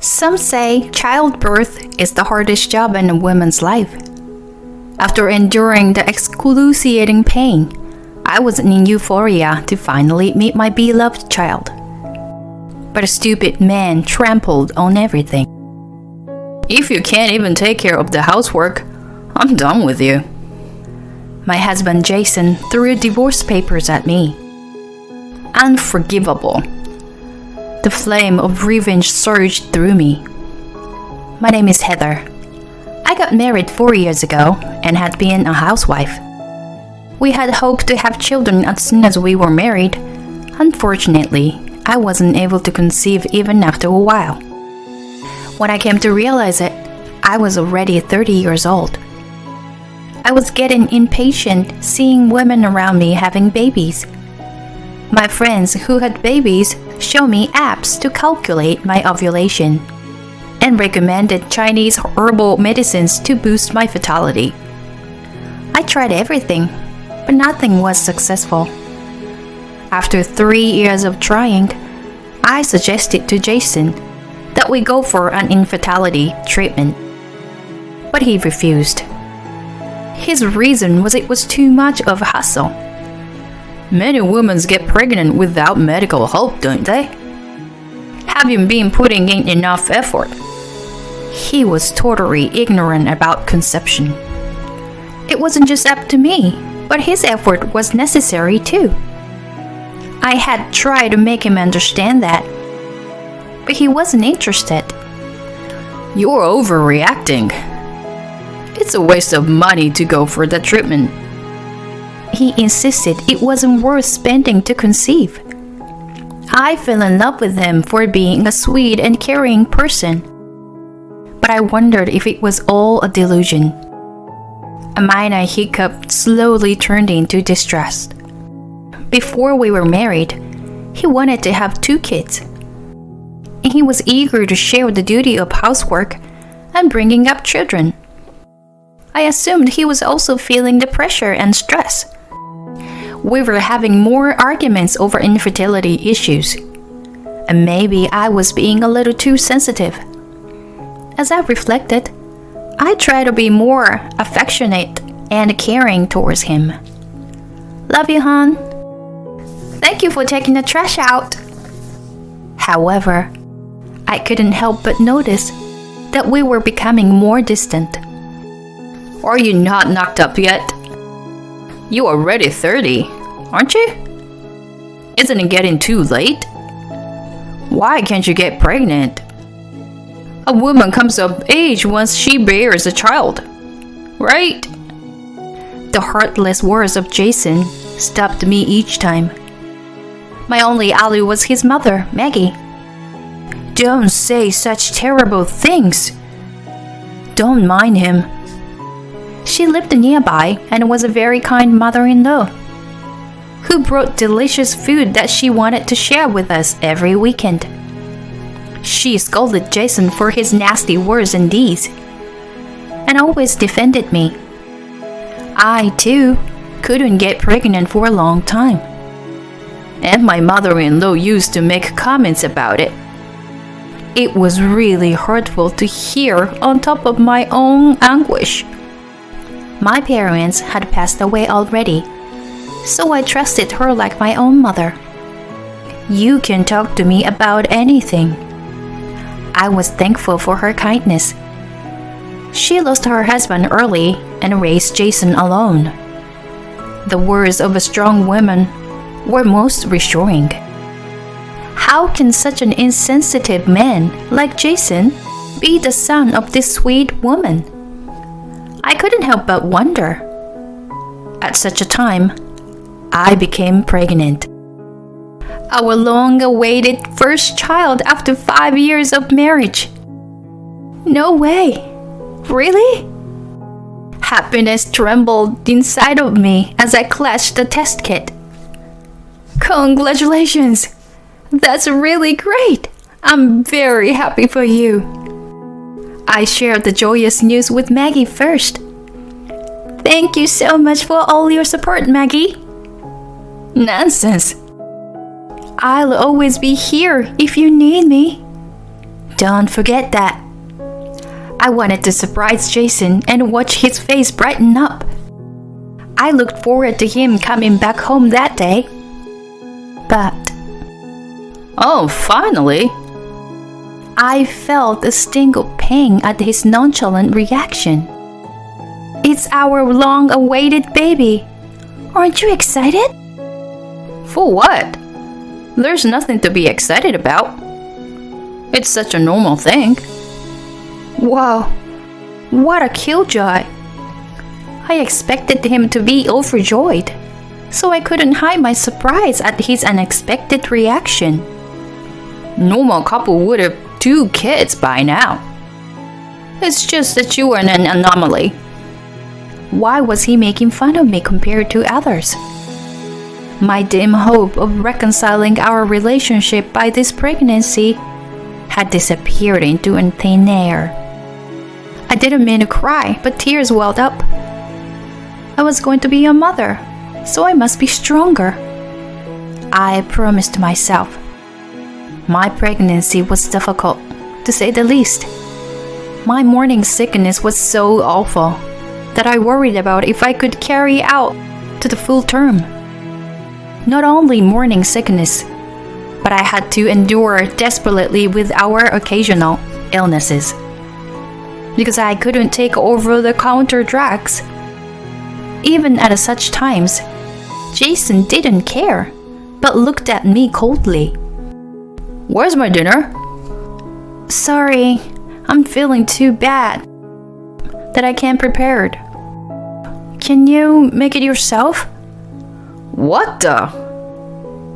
Some say childbirth is the hardest job in a woman's life. After enduring the excruciating pain, I was in euphoria to finally meet my beloved child. But a stupid man trampled on everything. If you can't even take care of the housework, I'm done with you. My husband Jason threw divorce papers at me. Unforgivable. The flame of revenge surged through me. My name is Heather. I got married 4 years ago and had been a housewife. We had hoped to have children as soon as we were married. Unfortunately, I wasn't able to conceive even after a while. When I came to realize it, I was already 30 years old. I was getting impatient seeing women around me having babies. My friends who had babies showed me apps to calculate my ovulation and recommended Chinese herbal medicines to boost my fertility. I tried everything, but nothing was successful. After 3 years of trying, I suggested to Jason that we go for an infertility treatment, but he refused. His reason was it was too much of a hassle. Many women get pregnant without medical help, don't they? Have you been putting in enough effort? He was totally ignorant about conception. It wasn't just up to me, but his effort was necessary too. I had tried to make him understand that, but he wasn't interested. You're overreacting. It's a waste of money to go for the treatment. He insisted it wasn't worth spending to conceive. I fell in love with him for being a sweet and caring person. But I wondered if it was all a delusion. A minor hiccup slowly turned into distrust. Before we were married, he wanted to have 2 kids. And he was eager to share the duty of housework and bringing up children. I assumed he was also feeling the pressure and stress. We were having more arguments over infertility issues, and maybe I was being a little too sensitive. As I reflected, I tried to be more affectionate and caring towards him. Love you, hon. Thank you for taking the trash out. However, I couldn't help but notice that we were becoming more distant. Are you not knocked up yet? You're already 30, aren't you? Isn't it getting too late? Why can't you get pregnant? A woman comes of age once she bears a child, right? The heartless words of Jason stopped me each time. My only ally was his mother, Maggie. Don't say such terrible things. Don't mind him. She lived nearby and was a very kind mother-in-law who brought delicious food that she wanted to share with us every weekend. She scolded Jason for his nasty words and deeds and always defended me. I, too, couldn't get pregnant for a long time. And my mother-in-law used to make comments about it. It was really hurtful to hear on top of my own anguish. My parents had passed away already, so I trusted her like my own mother. You can talk to me about anything. I was thankful for her kindness. She lost her husband early and raised Jason alone. The words of a strong woman were most reassuring. How can such an insensitive man like Jason be the son of this sweet woman? I couldn't help but wonder. At such a time, I became pregnant. Our long-awaited first child after 5 years of marriage. No way. Really? Happiness trembled inside of me as I clutched the test kit. Congratulations! That's really great! I'm very happy for you. I shared the joyous news with Maggie first. Thank you so much for all your support, Maggie. Nonsense. I'll always be here if you need me. Don't forget that. I wanted to surprise Jason and watch his face brighten up. I looked forward to him coming back home that day. But... Oh, finally! I felt a sting of pain at his nonchalant reaction. It's our long-awaited baby. Aren't you excited? For what? There's nothing to be excited about. It's such a normal thing. Wow, what a killjoy. I expected him to be overjoyed, so I couldn't hide my surprise at his unexpected reaction. Normal couple would have 2 kids by now. It's just that you are an anomaly. Why was he making fun of me compared to others? My dim hope of reconciling our relationship by this pregnancy had disappeared into thin air. I didn't mean to cry, but tears welled up. I was going to be a mother, so I must be stronger. I promised myself. My pregnancy was difficult, to say the least. My morning sickness was so awful that I worried about if I could carry out to the full term. Not only morning sickness, but I had to endure desperately with our occasional illnesses. Because I couldn't take over-the-counter drugs. Even at such times, Jason didn't care, but looked at me coldly. Where's my dinner? Sorry, I'm feeling too bad that I can't prepare it. Can you make it yourself? What the?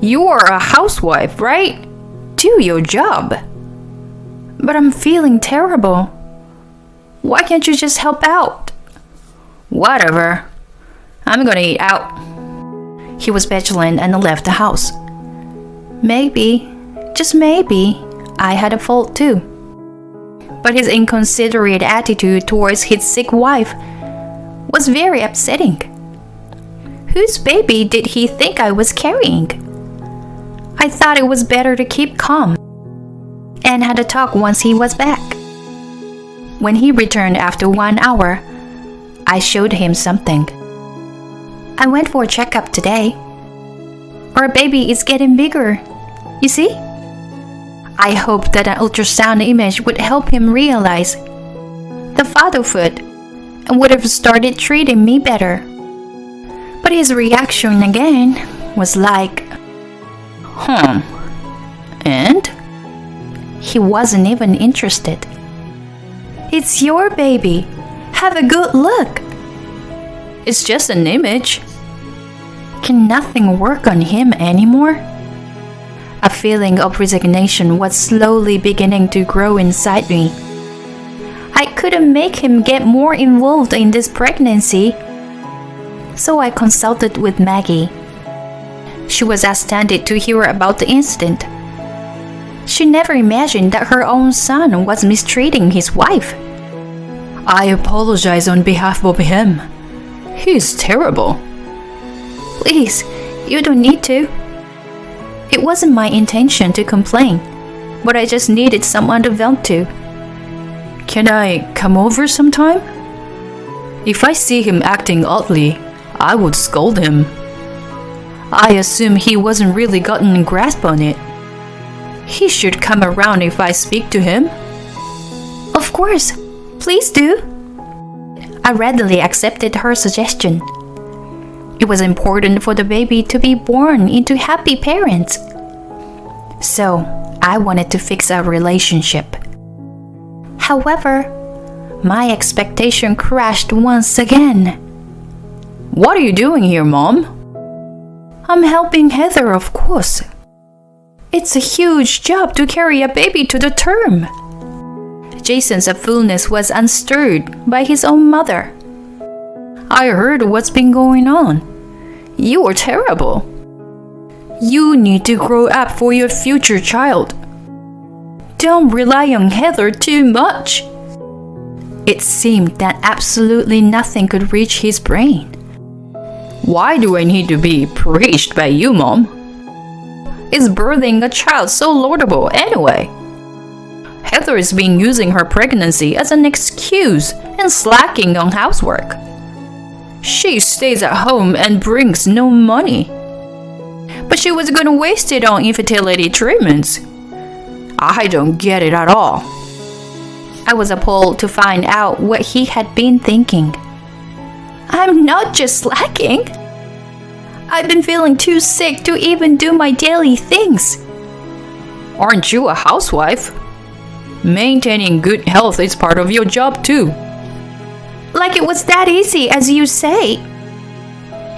You are a housewife, right? Do your job. But I'm feeling terrible. Why can't you just help out? Whatever. I'm gonna eat out. He was petulant and left the house. Maybe, just maybe, I had a fault too. But his inconsiderate attitude towards his sick wife was very upsetting. Whose baby did he think I was carrying? I thought it was better to keep calm and had a talk once he was back. When he returned after 1 hour, I showed him something. I went for a checkup today. Our baby is getting bigger. You see? I hoped that an ultrasound image would help him realize the fatherhood and would have started treating me better. But his reaction again was like, And? He wasn't even interested. It's your baby. Have a good look. It's just an image. Can nothing work on him anymore? A feeling of resignation was slowly beginning to grow inside me. I couldn't make him get more involved in this pregnancy. So I consulted with Maggie. She was astounded to hear about the incident. She never imagined that her own son was mistreating his wife. I apologize on behalf of him. He's terrible. Please, you don't need to. It wasn't my intention to complain, but I just needed someone to vent to. Can I come over sometime? If I see him acting oddly, I would scold him. I assume he wasn't really gotten a grasp on it. He should come around if I speak to him. Of course, please do. I readily accepted her suggestion. It was important for the baby to be born into happy parents. So, I wanted to fix our relationship. However, my expectation crashed once again. What are you doing here, Mom? I'm helping Heather, of course. It's a huge job to carry a baby to the term. Jason's fullness was unstirred by his own mother. I heard what's been going on. You are terrible. You need to grow up for your future child. Don't rely on Heather too much. It seemed that absolutely nothing could reach his brain. Why do I need to be preached by you, Mom? Is birthing a child so laudable anyway? Heather's been using her pregnancy as an excuse and slacking on housework. She stays at home and brings no money. But she was going to waste it on infertility treatments. I don't get it at all. I was appalled to find out what he had been thinking. I'm not just slacking. I've been feeling too sick to even do my daily things. Aren't you a housewife? Maintaining good health is part of your job too. Like it was that easy as you say.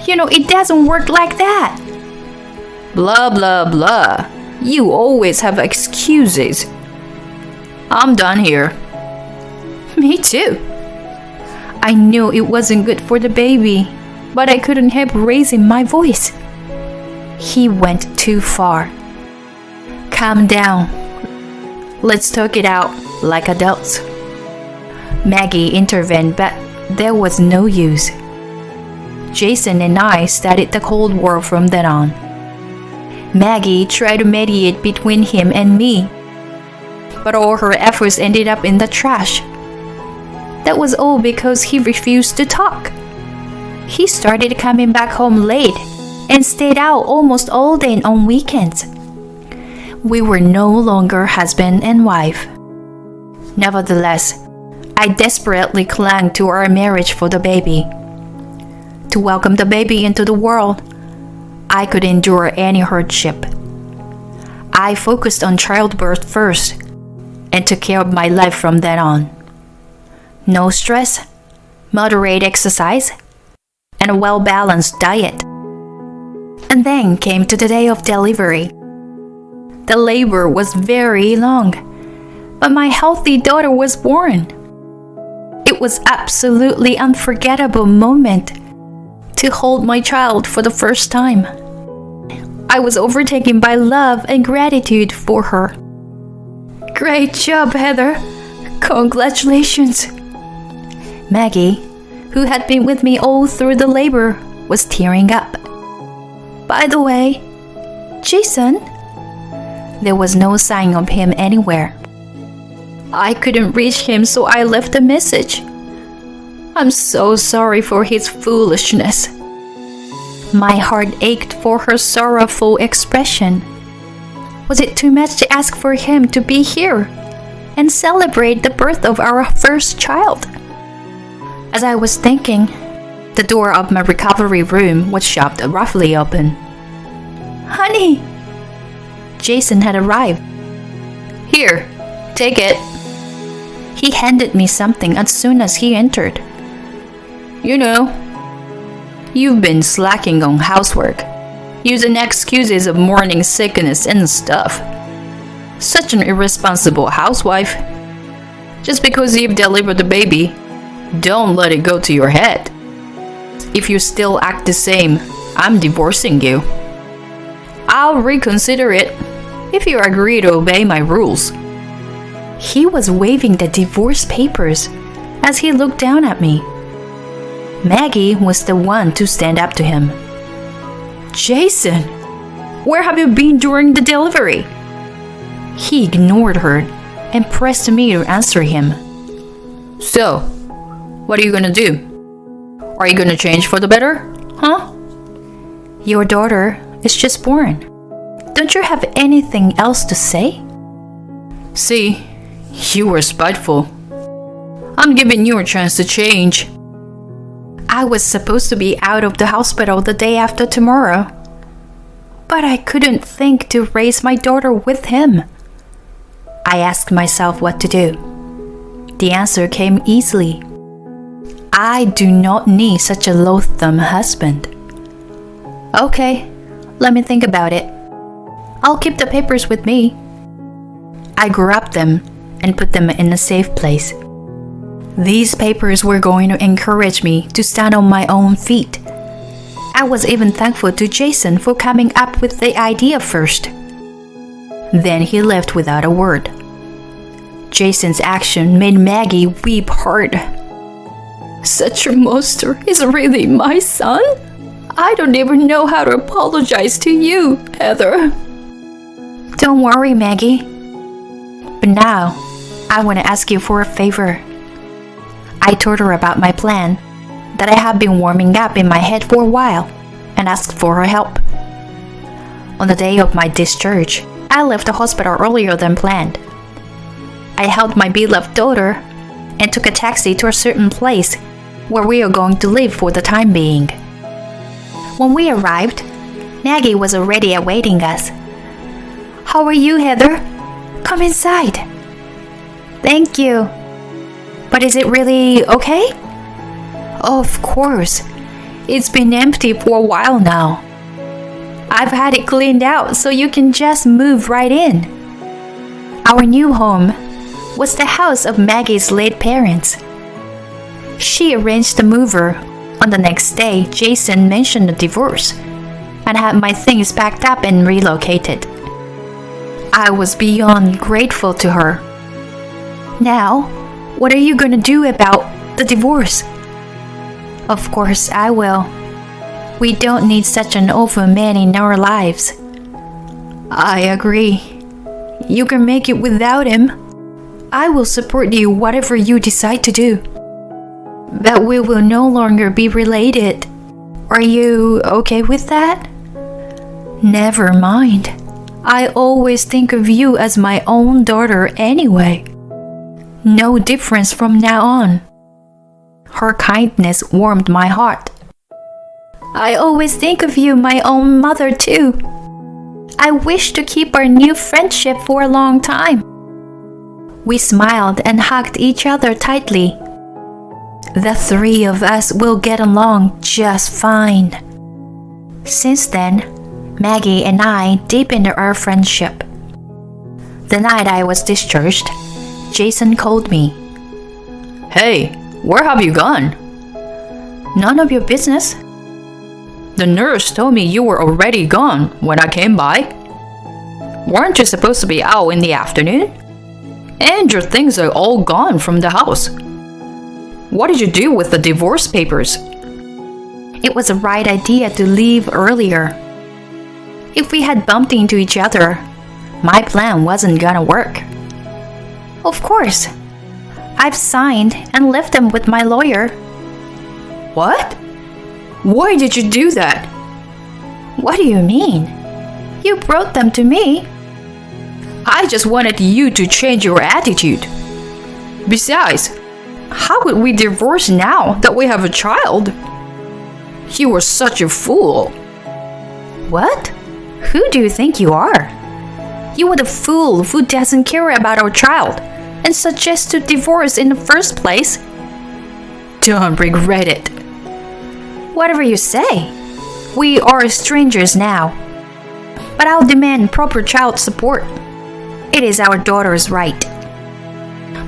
You know, it doesn't work like that. Blah blah blah. You always have excuses. I'm done here. Me too. I knew it wasn't good for the baby, but I couldn't help raising my voice. He went too far. Calm down. Let's talk it out like adults. Maggie intervened, but there was no use. Jason and I started the Cold War from then on. Maggie tried to mediate between him and me, but all her efforts ended up in the trash. That was all because he refused to talk. He started coming back home late and stayed out almost all day on weekends. We were no longer husband and wife. Nevertheless, I desperately clung to our marriage for the baby. To welcome the baby into the world, I could endure any hardship. I focused on childbirth first and took care of my life from then on. No stress, moderate exercise, and a well-balanced diet. And then came to the day of delivery. The labor was very long, but my healthy daughter was born. It was absolutely unforgettable moment to hold my child for the first time. I was overtaken by love and gratitude for her. Great job, Heather. Congratulations. Maggie, who had been with me all through the labor, was tearing up. By the way, Jason? There was no sign of him anywhere. I couldn't reach him, so I left a message. I'm so sorry for his foolishness. My heart ached for her sorrowful expression. Was it too much to ask for him to be here and celebrate the birth of our first child? As I was thinking, the door of my recovery room was shoved roughly open. Honey! Jason had arrived. Here, take it. He handed me something as soon as he entered. You know, you've been slacking on housework, using excuses of morning sickness and stuff. Such an irresponsible housewife. Just because you've delivered the baby, don't let it go to your head. If you still act the same, I'm divorcing you. I'll reconsider it if you agree to obey my rules. He was waving the divorce papers as he looked down at me. Maggie was the one to stand up to him. Jason, where have you been during the delivery? He ignored her and pressed me to answer him. So, what are you gonna do? Are you gonna change for the better? Huh? Your daughter is just born. Don't you have anything else to say? See, you were spiteful. I'm giving you a chance to change. I was supposed to be out of the hospital the day after tomorrow, but I couldn't think to raise my daughter with him. I asked myself what to do. The answer came easily. I do not need such a loathsome husband. Okay, let me think about it. I'll keep the papers with me. I grabbed them and put them in a safe place. These papers were going to encourage me to stand on my own feet. I was even thankful to Jason for coming up with the idea first. Then he left without a word. Jason's action made Maggie weep hard. Such a monster is really my son? I don't even know how to apologize to you, Heather. Don't worry, Maggie. But now, I want to ask you for a favor. I told her about my plan, that I had been warming up in my head for a while, and asked for her help. On the day of my discharge, I left the hospital earlier than planned. I held my beloved daughter and took a taxi to a certain place where we are going to live for the time being. When we arrived, Maggie was already awaiting us. "How are you, Heather? Come inside." "Thank you. But is it really okay?" "Of course. It's been empty for a while now. I've had it cleaned out so you can just move right in." Our new home was the house of Maggie's late parents. She arranged the mover. On the next day, Jason mentioned the divorce and had my things packed up and relocated. I was beyond grateful to her. "Now, what are you gonna do about the divorce?" "Of course I will. We don't need such an awful man in our lives." "I agree. You can make it without him. I will support you whatever you decide to do. But we will no longer be related. Are you okay with that?" "Never mind. I always think of you as my own daughter anyway. No difference from now on." Her kindness warmed my heart. "I always think of you my own mother too. I wish to keep our new friendship for a long time." We smiled and hugged each other tightly. The three of us will get along just fine. Since then, Maggie and I deepened our friendship. The night I was discharged, Jason called me. Hey, where have you gone? "None of your business." The nurse told me you were already gone when I came by. Weren't you supposed to be out in the afternoon? And your things are all gone from the house. What did you do with the divorce papers? It was the right idea to leave earlier. If we had bumped into each other, my plan wasn't gonna work. Of course. I've signed and left them with my lawyer. What? Why did you do that? What do you mean? You brought them to me. I just wanted you to change your attitude. Besides, how could we divorce now that we have a child? You were such a fool. What? Who do you think you are? You are the fool who doesn't care about our child and suggests to divorce in the first place. Don't regret it. Whatever you say. We are strangers now. But I'll demand proper child support. It is our daughter's right.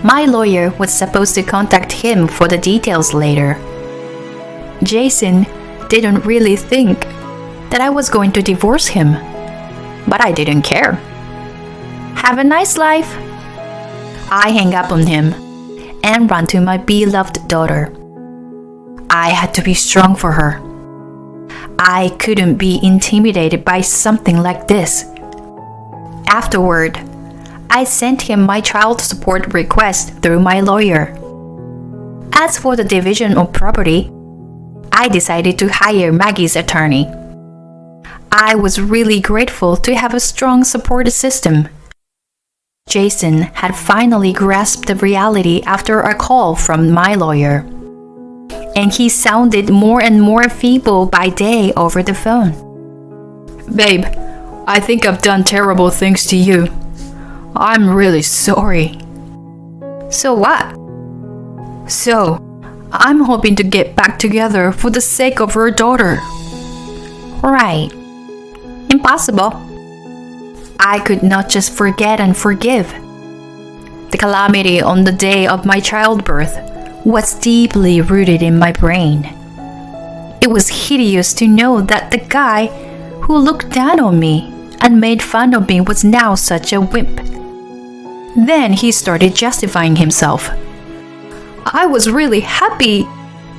My lawyer was supposed to contact him for the details later. Jason didn't really think that I was going to divorce him, but I didn't care. Have a nice life. I hang up on him and run to my beloved daughter. I had to be strong for her. I couldn't be intimidated by something like this. Afterward, I sent him my child support request through my lawyer. As for the division of property, I decided to hire Maggie's attorney. I was really grateful to have a strong support system. Jason had finally grasped the reality after a call from my lawyer, and he sounded more and more feeble by day over the phone. Babe, I think I've done terrible things to you. I'm really sorry. So what? So, I'm hoping to get back together for the sake of her daughter. Right. Impossible. I could not just forget and forgive. The calamity on the day of my childbirth was deeply rooted in my brain. It was hideous to know that the guy who looked down on me and made fun of me was now such a wimp. Then he started justifying himself. I was really happy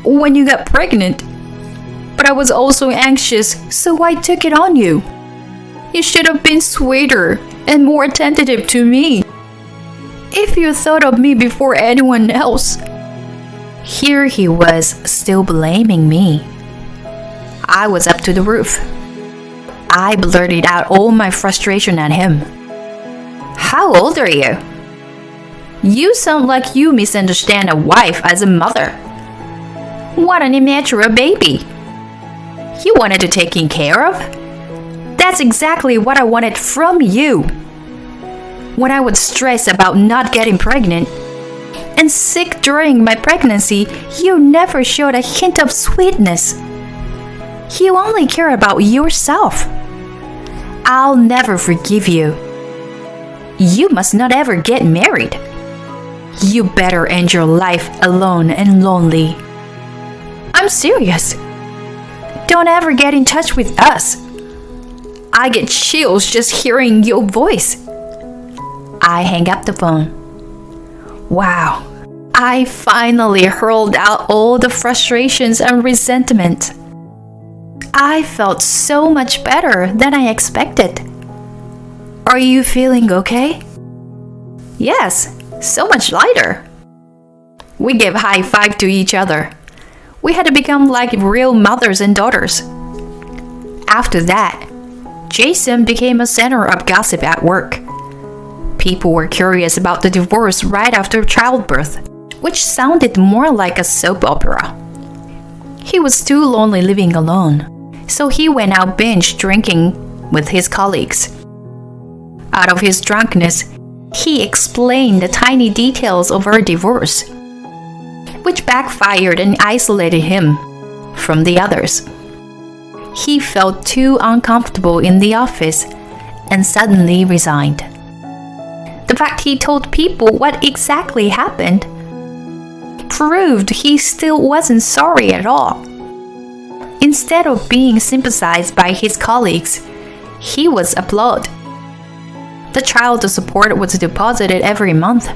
when you got pregnant, but I was also anxious, so I took it on you. You should have been sweeter and more attentive to me. If you thought of me before anyone else. Here he was, still blaming me. I was up to the roof. I blurted out all my frustration at him. How old are you? You sound like you misunderstand a wife as a mother. What an immature baby. You wanted to take care of? That's exactly what I wanted from you. When I would stress about not getting pregnant and sick during my pregnancy, you never showed a hint of sweetness. You only care about yourself. I'll never forgive you. You must not ever get married. You better end your life alone and lonely. I'm serious. Don't ever get in touch with us. I get chills just hearing your voice. I hang up the phone. Wow, I finally hurled out all the frustrations and resentment. I felt so much better than I expected. Are you feeling okay? Yes, so much lighter. We gave high five to each other. We had to become like real mothers and daughters. After that, Jason became a center of gossip at work. People were curious about the divorce right after childbirth, which sounded more like a soap opera. He was too lonely living alone, so he went out binge drinking with his colleagues. Out of his drunkenness, he explained the tiny details of our divorce, which backfired and isolated him from the others. He felt too uncomfortable in the office and suddenly resigned. The fact he told people what exactly happened proved he still wasn't sorry at all. Instead of being sympathized by his colleagues, he was applauded. The child support was deposited every month,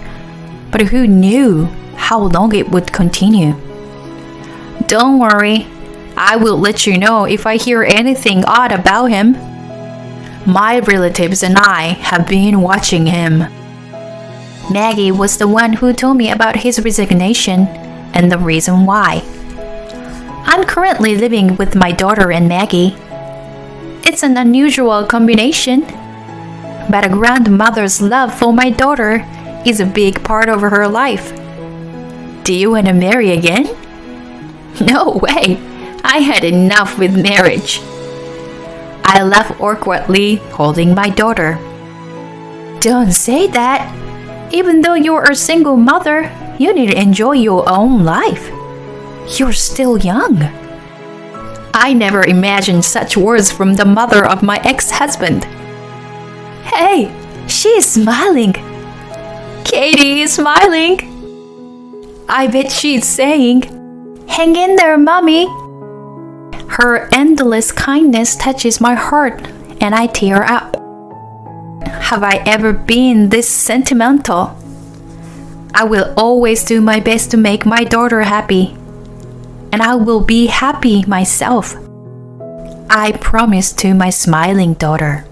but who knew how long it would continue? Don't worry, I will let you know if I hear anything odd about him. My relatives and I have been watching him. Maggie was the one who told me about his resignation and the reason why. I'm currently living with my daughter and Maggie. It's an unusual combination, but a grandmother's love for my daughter is a big part of her life. Do you want to marry again? No way! I had enough with marriage. I laughed awkwardly, holding my daughter. Don't say that. Even though you're a single mother, you need to enjoy your own life. You're still young. I never imagined such words from the mother of my ex-husband. Hey, she is smiling. Katie is smiling. I bet she's saying, "Hang in there, Mommy." Her endless kindness touches my heart and I tear up. Have I ever been this sentimental? I will always do my best to make my daughter happy, and I will be happy myself. I promise to my smiling daughter.